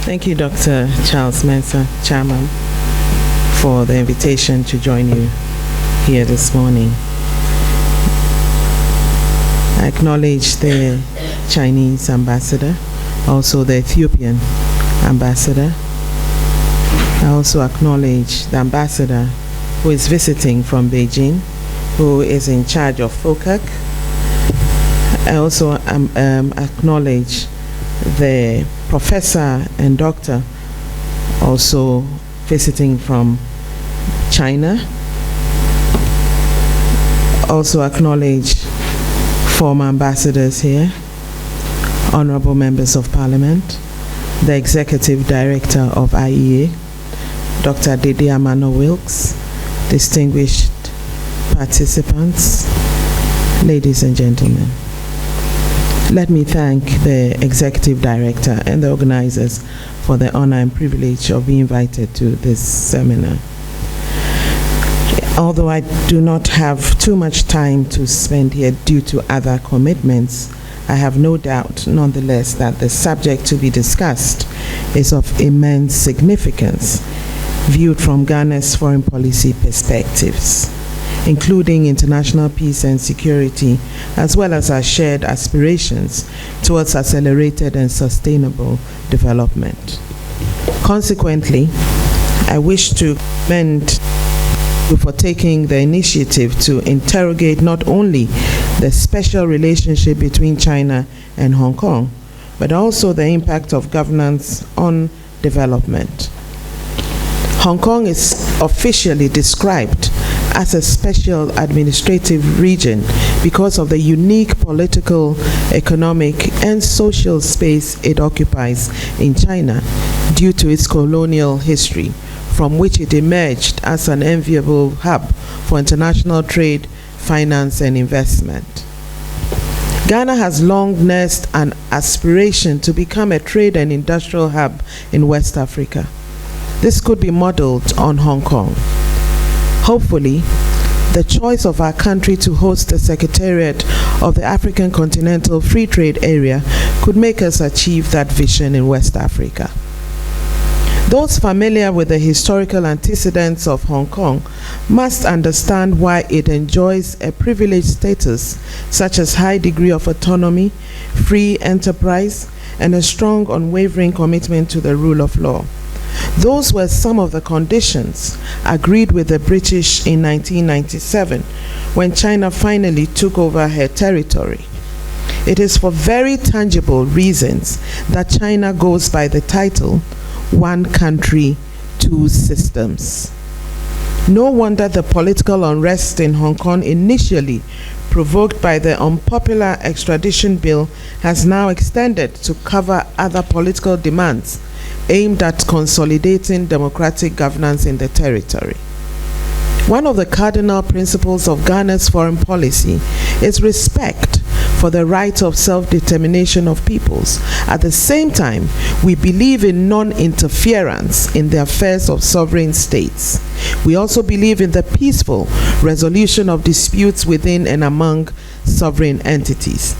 Thank you, Dr. Charles Mensah, Chairman, for the invitation to join you here this morning. I acknowledge the Chinese ambassador, also the Ethiopian ambassador. I also acknowledge the ambassador who is visiting from Beijing, who is in charge of FOCAC. I also acknowledge the professor and doctor also visiting from China. Also acknowledge former ambassadors here, honorable members of parliament, the executive director of IEA, Dr. Dede Amano Wilkes, distinguished participants, ladies and gentlemen. Let me thank the executive director and the organizers for the honor and privilege of being invited to this seminar. Although I do not have too much time to spend here due to other commitments, I have no doubt, nonetheless, that the subject to be discussed is of immense significance, viewed from Ghana's foreign policy perspectives, including international peace and security, as well as our shared aspirations towards accelerated and sustainable development. Consequently, I wish to commend you for taking the initiative to interrogate not only the special relationship between China and Hong Kong, but also the impact of governance on development. Hong Kong is officially described as a special administrative region because of the unique political, economic, and social space it occupies in China due to its colonial history, from which it emerged as an enviable hub for international trade, finance, and investment. Ghana has long nursed an aspiration to become a trade and industrial hub in West Africa. This could be modeled on Hong Kong. Hopefully, the choice of our country to host the Secretariat of the African Continental Free Trade Area could make us achieve that vision in West Africa. Those familiar with the historical antecedents of Hong Kong must understand why it enjoys a privileged status such as high degree of autonomy, free enterprise, and a strong, unwavering commitment to the rule of law. Those were some of the conditions agreed with the British in 1997 when China finally took over her territory. It is for very tangible reasons that China goes by the title One Country, Two Systems. No wonder the political unrest in Hong Kong, initially provoked by the unpopular extradition bill, has now extended to cover other political demands aimed at consolidating democratic governance in the territory. One of the cardinal principles of Ghana's foreign policy is respect for the right of self-determination of peoples. At the same time, we believe in non-interference in the affairs of sovereign states. We also believe in the peaceful resolution of disputes within and among sovereign entities.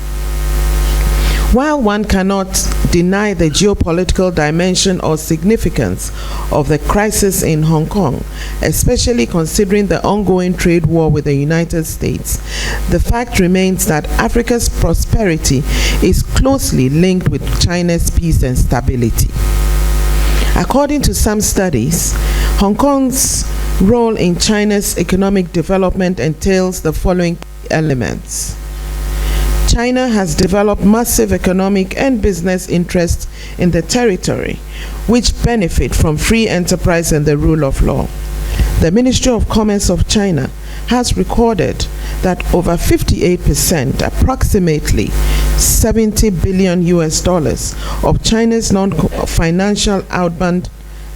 While one cannot deny the geopolitical dimension or significance of the crisis in Hong Kong, especially considering the ongoing trade war with the United States, the fact remains that Africa's prosperity is closely linked with China's peace and stability. According to some studies, Hong Kong's role in China's economic development entails the following elements. China has developed massive economic and business interests in the territory, which benefit from free enterprise and the rule of law. The Ministry of Commerce of China has recorded that over 58%, approximately $70 billion of China's non-financial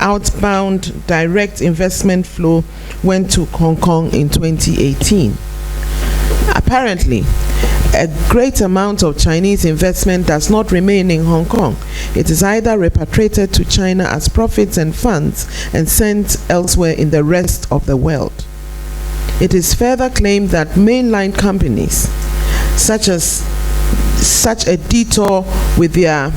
outbound direct investment flow went to Hong Kong in 2018. Apparently, a great amount of Chinese investment does not remain in Hong Kong. It is either repatriated to China as profits and funds and sent elsewhere in the rest of the world. It is further claimed that mainline companies, such a detour with their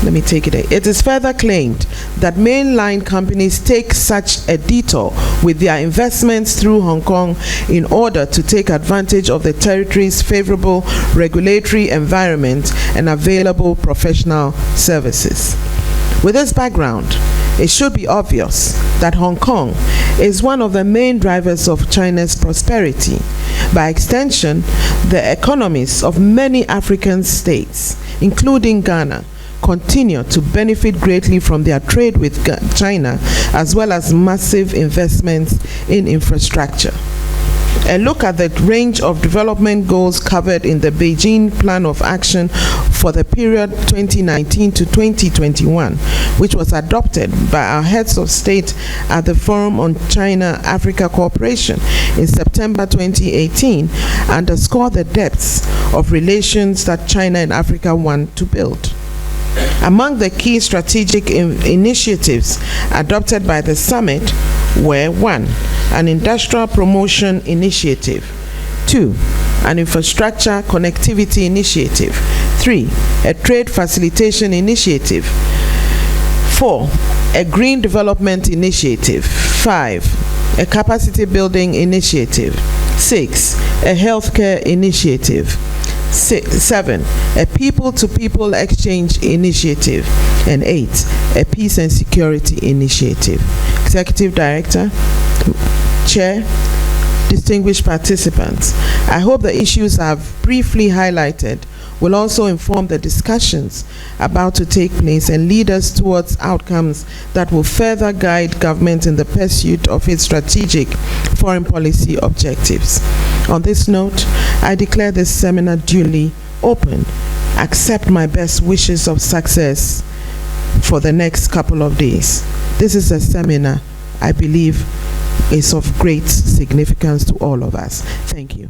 Let me take it. It is further claimed that mainline companies take such a detour with their investments through Hong Kong in order to take advantage of the territory's favorable regulatory environment and available professional services. With this background, it should be obvious that Hong Kong is one of the main drivers of China's prosperity. By extension, the economies of many African states, including Ghana, continue to benefit greatly from their trade with China, as well as massive investments in infrastructure. A look at the range of development goals covered in the Beijing Plan of Action for the period 2019 to 2021, which was adopted by our heads of state at the Forum on China-Africa Cooperation in September 2018, underscore the depths of relations that China and Africa want to build. Among the key strategic initiatives adopted by the summit were: 1. An industrial promotion initiative; 2. An infrastructure connectivity initiative; 3. A trade facilitation initiative; 4. A green development initiative; 5. A capacity building initiative; 6. A healthcare initiative; 7. A people-to-people exchange initiative; and 8. A peace and security initiative. Executive Director, Chair, distinguished participants, I hope the issues I've briefly highlighted will also inform the discussions about to take place and lead us towards outcomes that will further guide government in the pursuit of its strategic foreign policy objectives. On this note, I declare this seminar duly open. Accept my best wishes of success for the next couple of days. This is a seminar I believe is of great significance to all of us. Thank you.